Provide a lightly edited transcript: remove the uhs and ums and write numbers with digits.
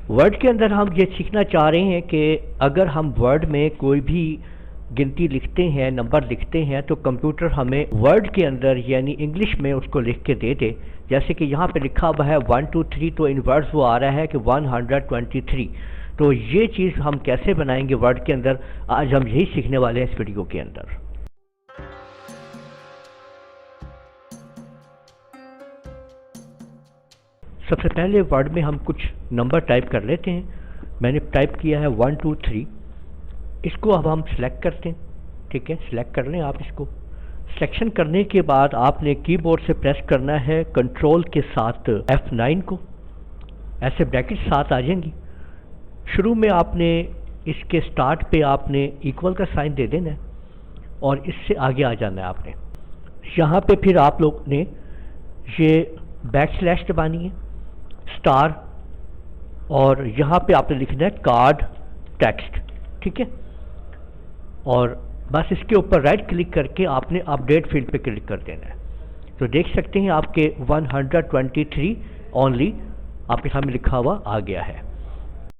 Word के अंदर हम ये सीखना चाह रहे हैं कि अगर हम वर्ड में कोई भी गिनती लिखते हैं, नंबर लिखते हैं, तो कंप्यूटर हमें वर्ड के अंदर यानी इंग्लिश में उसको लिख के दे दे। जैसे कि यहाँ पे लिखा हुआ है 123, तो इन वर्ड्स वो आ रहा है कि 123। तो ये चीज़ हम कैसे बनाएंगे वर्ड के अंदर, आज हम यही सीखने वाले हैं इस वीडियो के अंदर। सबसे पहले वर्ड में हम कुछ नंबर टाइप कर लेते हैं। मैंने टाइप किया है 123। इसको अब हम सिलेक्ट करते हैं। ठीक है, सिलेक्ट कर लें आप इसको। सिलेक्शन करने के बाद आपने कीबोर्ड से प्रेस करना है कंट्रोल के साथ F9 को। ऐसे ब्रैकेट साथ आ जाएंगी। शुरू में आपने इसके स्टार्ट पे आपने इक्वल का साइन दे देना है और इससे आगे आ जाना है आपने। यहाँ पे फिर आप लोग ने ये बैकस्लैश दबानी है, स्टार, और यहाँ पे आपने लिखना है कार्ड टेक्स्ट। ठीक है, और बस इसके ऊपर राइट क्लिक करके आपने अपडेट फील्ड पे क्लिक कर देना है। तो देख सकते हैं आपके 123 ओनली आपके सामने लिखा हुआ आ गया है।